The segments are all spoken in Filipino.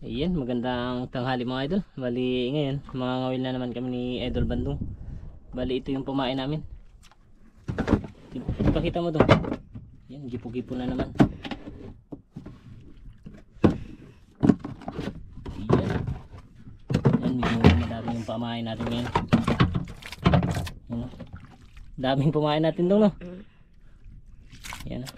Ayan, magandang tanghali mga idol. Bali ngayon, mga ngawil na naman kami ni Idol Bandung. Bali ito yung pumain namin. Ipakita mo to. Ayan, gipo-gipo na naman. Ayan. Ayan, medyo madami yung pamain natin ngayon. Ayan. Daming pumain natin dong, no? Ayan.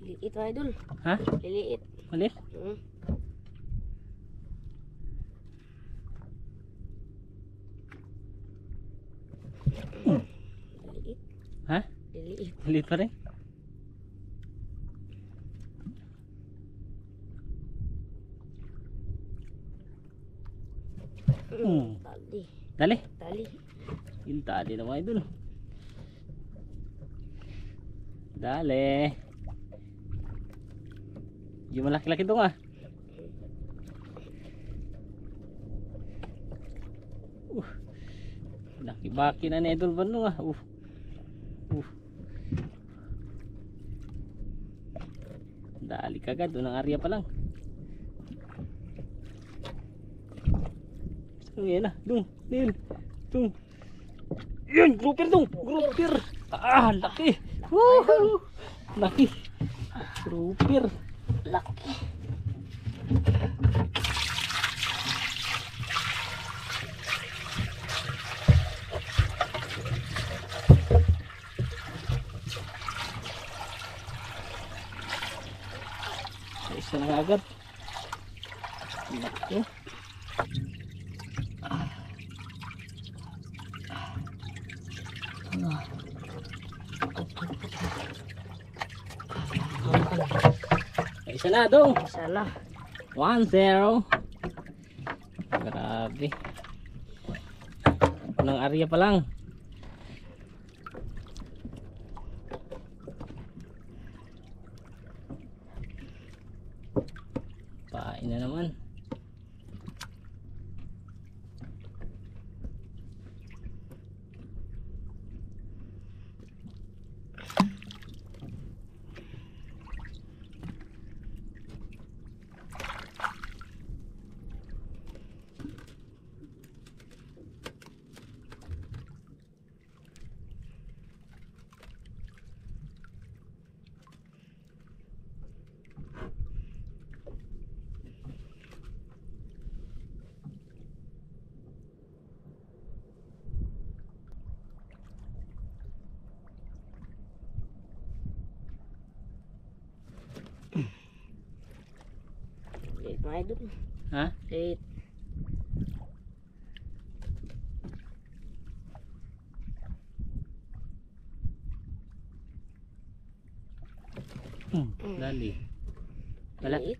Liliit mga idol. Ha? Liliit. Mali? Liliit. Ha? Liliit. Maliit pa rin? Tali. Dali. Tali. Yung tali na mga idol. Dali. Yung malaki-laki ito nga. Laki-baki na ni Idol Bandung ah. Dali kagad. Unang area pa lang. Yan na. Dung. Nil. Dung. Yan. Grouper dong. Grouper. Ah. Laki. Woohoo. Laki. Grouper. Laki. Isa na agad. Laki. Isa na dong. Sana. 1-0. Grabe. Unang area pa lang. Pain na naman. Liliit mga idol. Ha? Liliit. Dali. Wala. Liliit.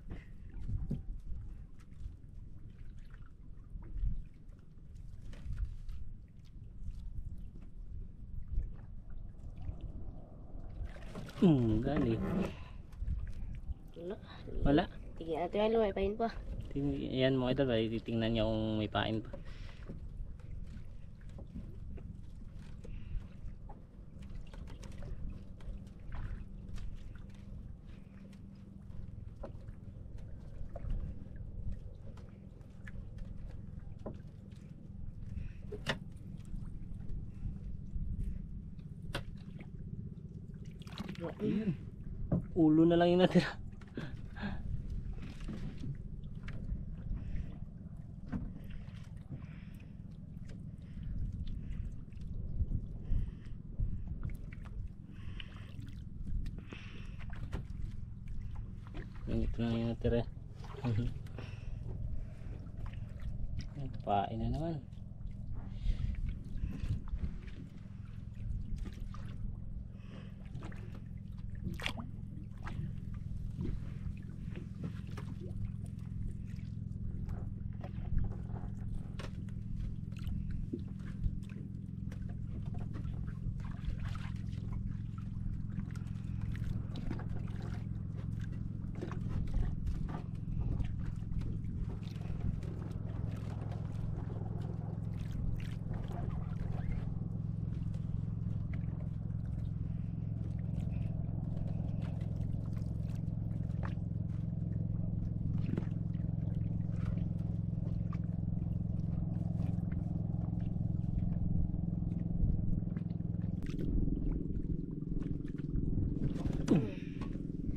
Dali. Wala. Wala. Tingnan natin mga idol. May pahin pa. Yan mo idol. Titingnan niya kung may pain pa. Ayun. Ulo na lang yung natira. Ito lang yung natira. Pain na naman.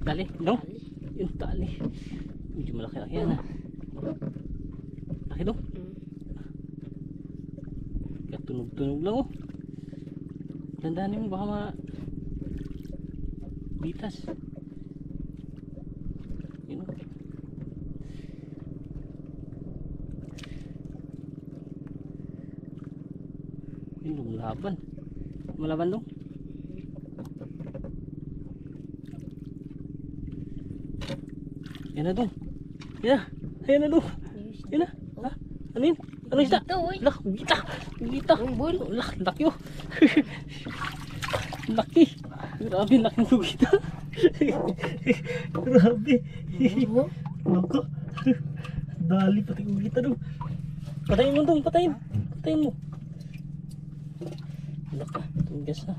Dali, no? Yung tali. Medyo malaki-laki yan ha. Laki daw. Kaya tunog-tunog lang oh. Dandanin mo baka bitas. Yun oh. Yun lumalaban. Malaban dong. Yan na dong. Yan na. Ayan na dong. Yan na. Ha? Ano yun? Ano isda? Lak, bita. Bita. Laki oh. Laki. Grabe, laki ng bugita. Grabe. Loko. Dali pati bugita dong. Patayin mo dong, patayin. Patayin mo. Laka, tugas ha.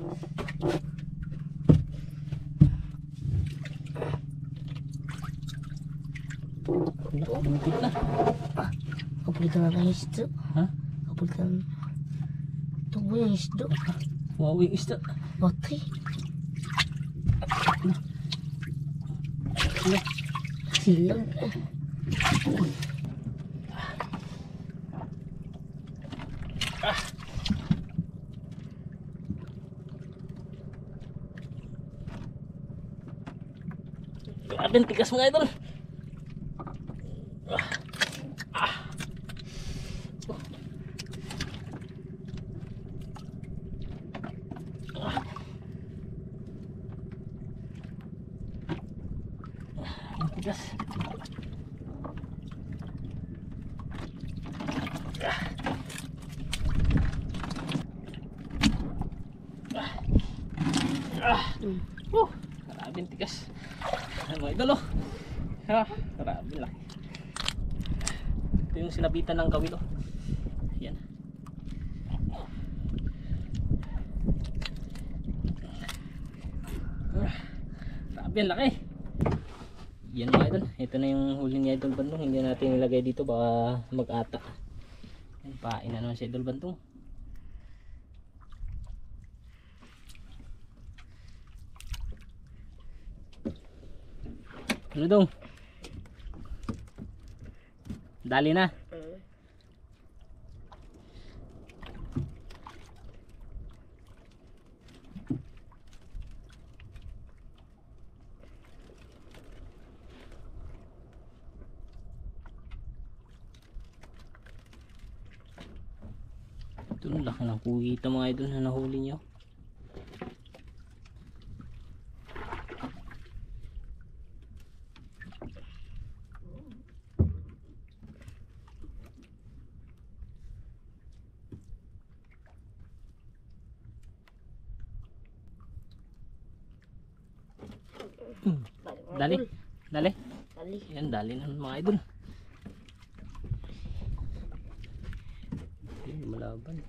Bumpit na. Kapulitan na ng isda. Ha? Kapulitan. Tubo yung isda. Wawi isda. Batay. Silag. Grabe, tigas mga idol. Tigas. Grabe tigas. Mga idol oh. Grabe laki. Ito yung sinabitan ng kawil oh. Yan. Grabe ang laki. Yan mga idol. Ito na yung huli ni Idol Bandong. Hindi natin nilagay dito baka mag-ata. Yan, pain na naman si Idol Bandong. Ano dong? Dali na. Ito na laki ng kuhita mga idol na nahuli nyo. Dali, dali. Yan, dali na mga idol. Hindi malaban.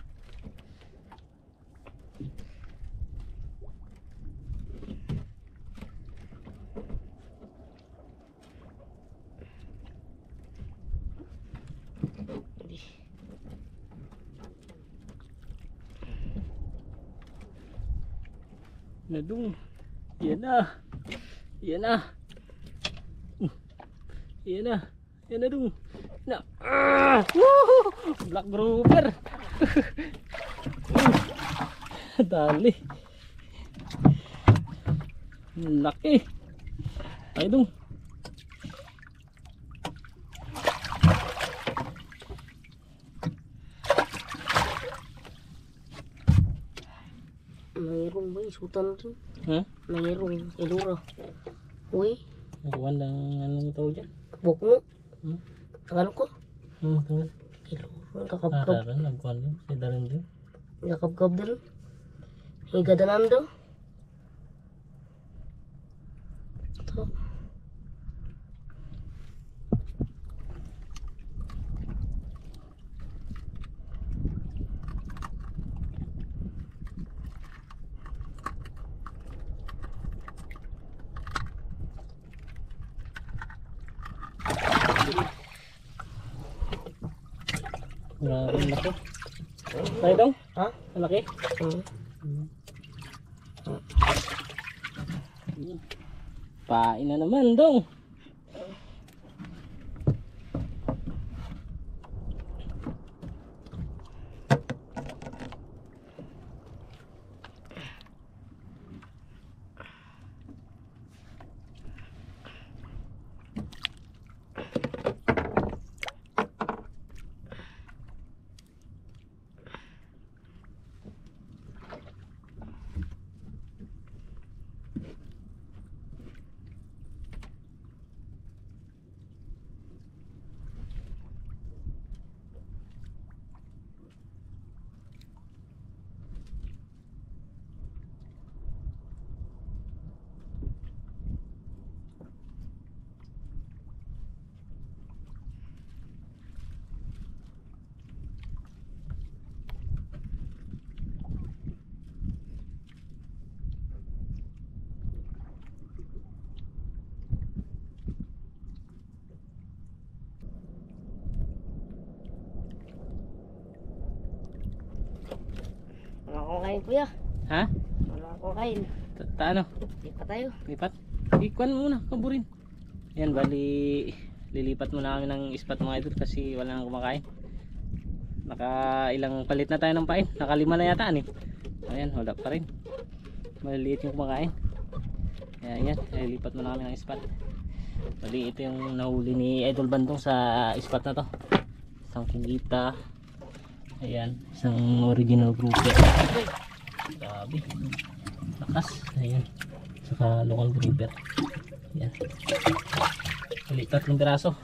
Nadung. Yan na. Yan na. Yan na. Yan na dong. Na. Ah! Woohoo! Black grouper. Dali. Laki. Ay dong. Mayroong ba? Isutan rin. Ha? Mayroong ilura. Uy, Nagkuhan lang anong tawag dyan? buk mo. Hmm? Tagal ko. Tawag. Ilura. Kakabkab. Daran, nagkuhan din. Si Daran din. Kakabkab din. Higadanan daw. Ito. Grabe, ang laki. Tayo dong? Ha? Ang laki? Pain na naman dong. Wala akong kain, kuya. Ha? Wala akong kain. Ano? Di pa tayo. Lipat? Ikuan muna, kaburin. Yan, bali lilipat muna kami ng spot mga idol kasi wala nang kumakain. Naka ilang palit na tayo ng pain. Nakalima na yata ani. Ayan, wala pa rin. Maliliit yung kumakain. Kaya yan, lilipat muna kami ng spot. Bali ito yung nahuli ni Idol Bandong sa spot na to. Isang kugita. Ayan, isang original grouper. Grabe. Lakas. Ayan. Saka local grouper. Ayan. Ulit 3 piraso.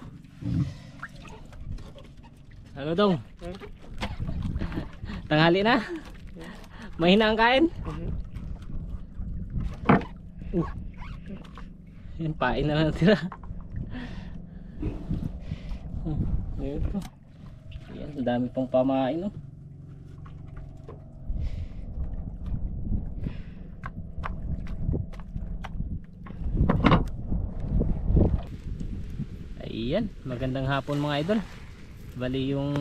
Ano dong? Tanghali na? Mahina ang kain? Yan, pain na lang tira. Ayan po. Ayan, ang dami pang pamain, no? Ayan, magandang hapon mga idol. Bali yung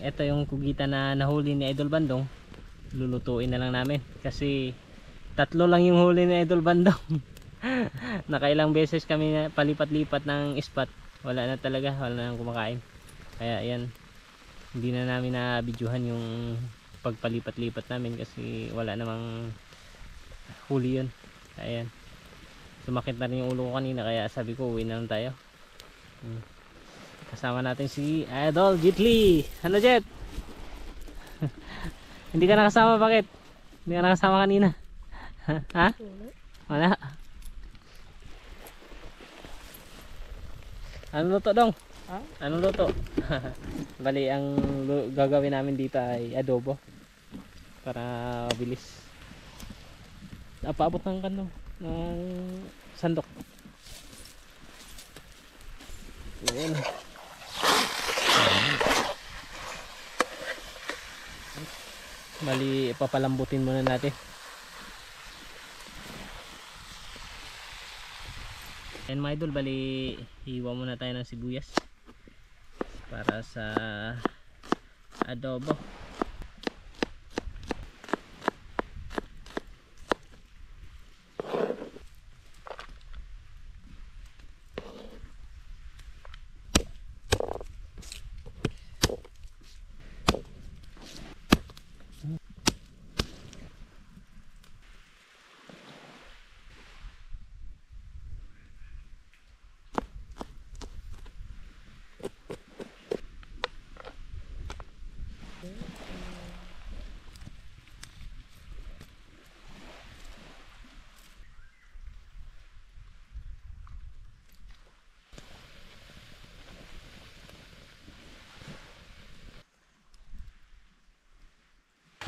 ito yung kugita na nahuli ni Idol Bandong, lulutuin na lang namin kasi 3 lang yung huli ni Idol Bandong. Nakailang beses kami na palipat-lipat ng spot, wala na talaga, wala na kumakain. Kaya ayan, hindi na namin na videohan yung pagpalipat-lipat namin kasi wala namang huli yun. Ayan, sumakit na rin yung ulo ko kanina kaya sabi ko uwi na lang tayo. Kasama natin si Idol Jitli. Ano Jet? Hindi ka nakasama, bakit? Hindi ka nakasama kanina. Ha? Wala. Ano luto dong? Ha? Ano luto? Bali ang gagawin namin dito ay adobo para mabilis. Paabot ng kano ng sandok. Ayan. Bali papalambutin muna natin. Ayan mga idol, bali hiwa muna tayo ng sibuyas para sa adobo.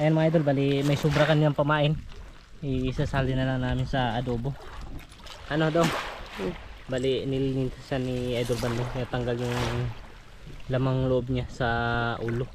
Ayan mga idol, bali may sobra kanilang pamain. Isasali na lang namin sa adobo. Ano daw? Bali nilinisan ni Idol Bandong kaya tanggal yung lamang loob niya sa ulo.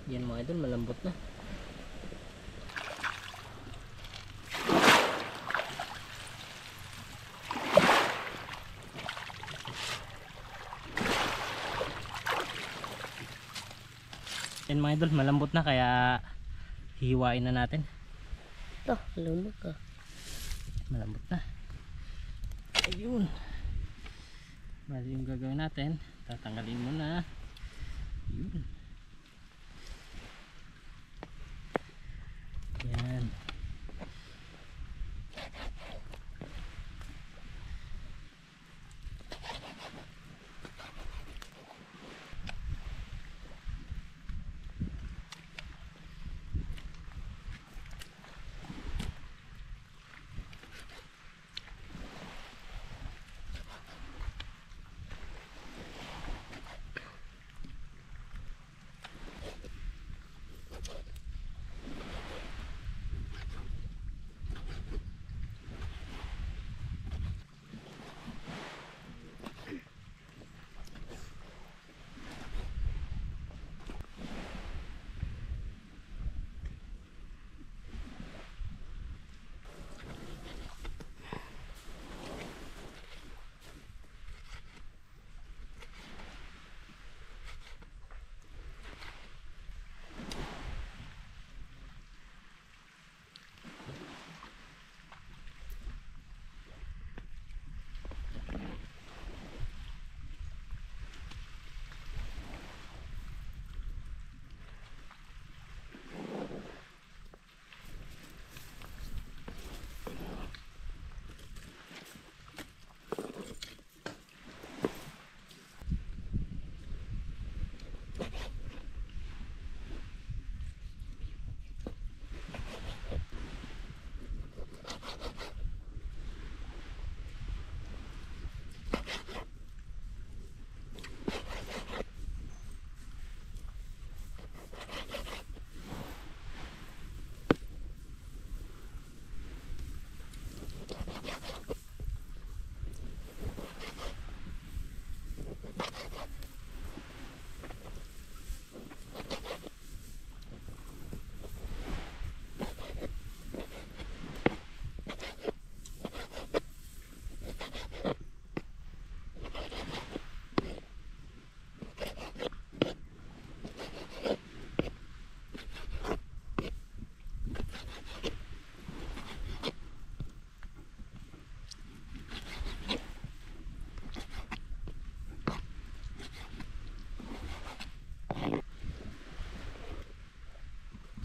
Yan mga idol, malambot na. Yan mga idol, malambot na kaya hihiwain na natin. Ito, lumag ka. Malambot na. Ayun. Bali yung gagawin natin, tatanggalin muna. Ayun. Yan.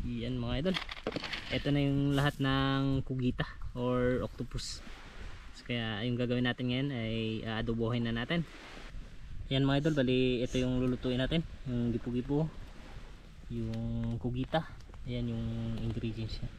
Yan mga idol, ito na yung lahat ng kugita or octopus. So, kaya yung gagawin natin ngayon ay adobohin na natin. Yan mga idol, bali ito yung lulutuin natin, yung gipo-gipo, yung kugita. Ayan yung ingredients niya.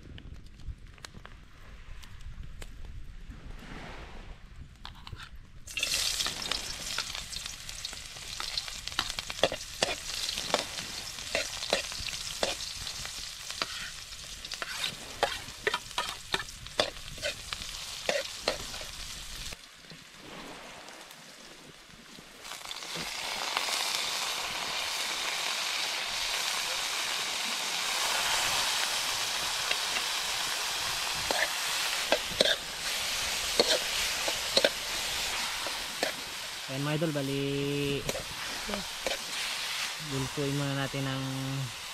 Ayan mga idol, bali bultuin muna natin ng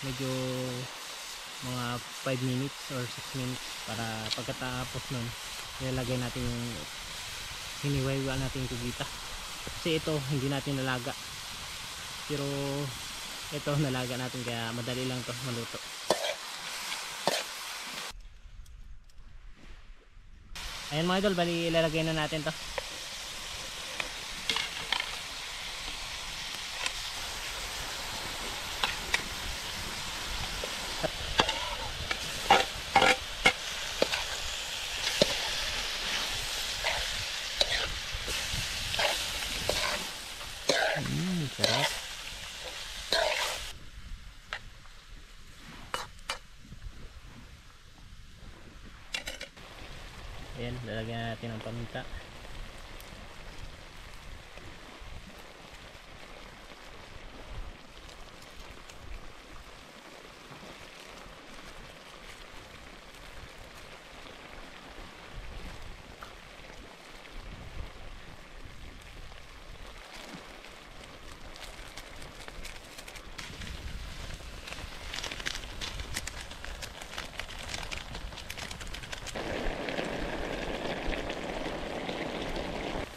medyo mga 5 minutes or 6 minutes para pagkatapos nun ilalagay natin yung hiniwa natin yung kugita. Kasi ito hindi natin nalaga, pero Ito nalaga natin kaya madali lang to maluto. Ayan mga idol, bali ilalagay na natin to. Sarap. Ayan, lalagyan natin ng paminta.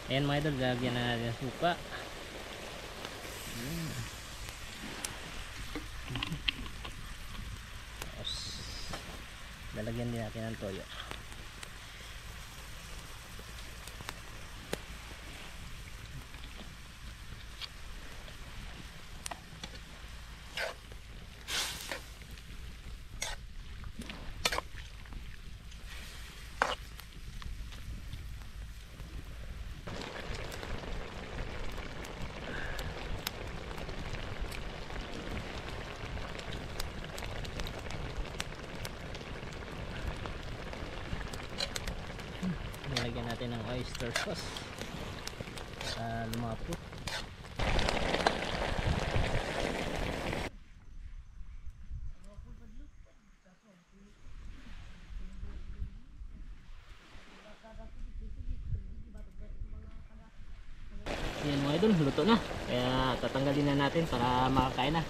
Ayan mga idol, lalagyan na natin ng suka. Tapos lalagyan din natin ng toyo. Nilagyan natin ng oyster sauce para lumapot. Yan mga idol, luto na. Kaya tatanggalin na natin para makakain na.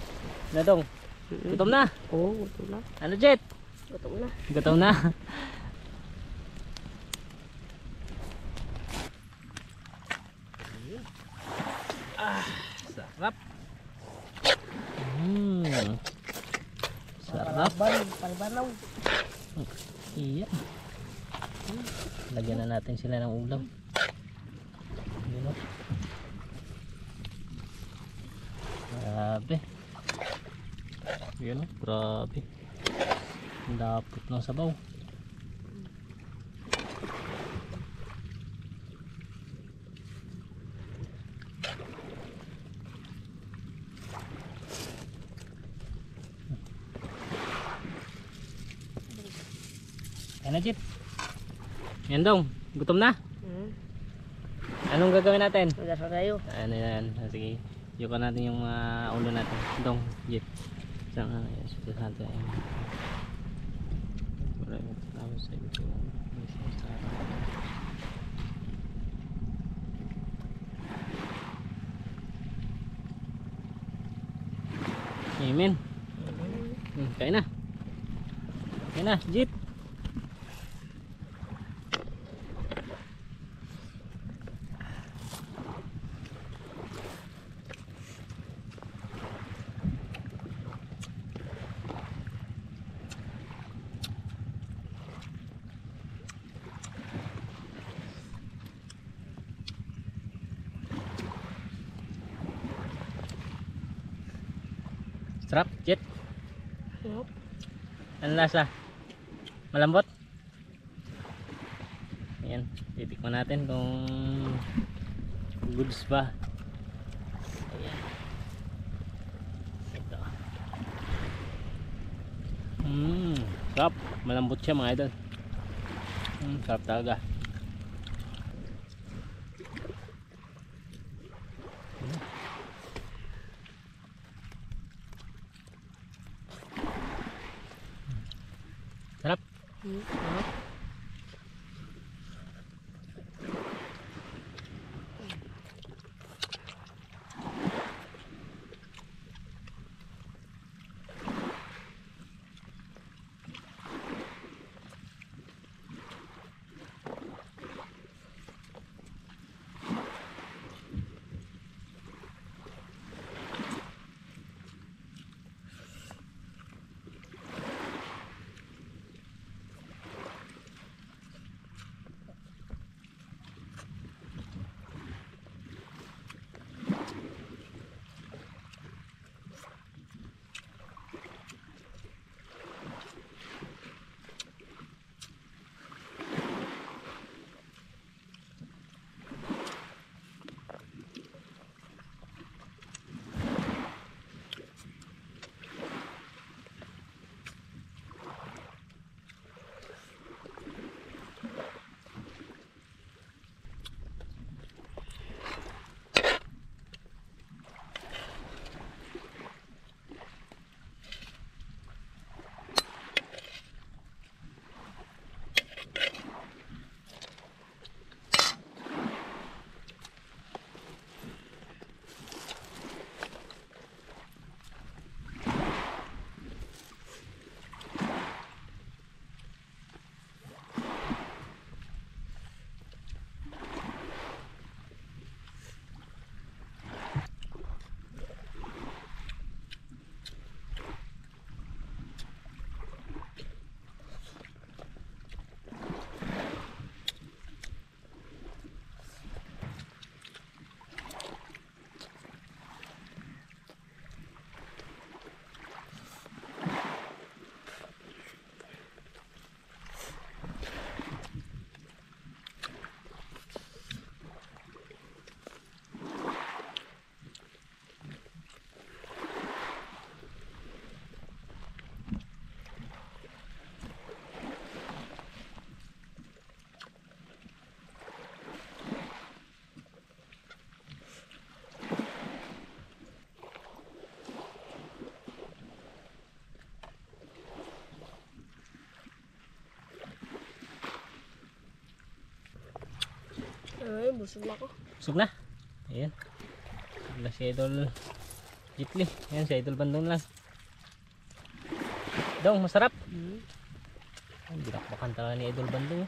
Nadong, gutom na. Oo, gutom na. Ano Jet? Gutom na. Gutom na. Sarap. Sarap. Palbanaw. Iya. Lagyan na natin sila ng ulam. Yun o. Grabe. Yun o, grabe. Ang dapot ng sabaw. Ano Jit? Yan dong, gutom na. Anong gagawin natin? Magasa tayo. Ano yan, sige. Yukan natin yung ulo natin. Dong, Jit. Isang saan natin. Amen. Kain na. Kain na, Jit. Sarap, Jet. Ano lasa? Malambot? Ayan, titikman natin kung goods ba. Ayan. Ito. Sarap. Malambot siya mga idol. Sarap talaga. Sarap. Ay, busog na ako. Busog na. Ayan. Wala si Idol Jitli. Ayan si Idol Bandong lang. Dong, masarap. Ang binakbakan talaga ni Idol Bandong.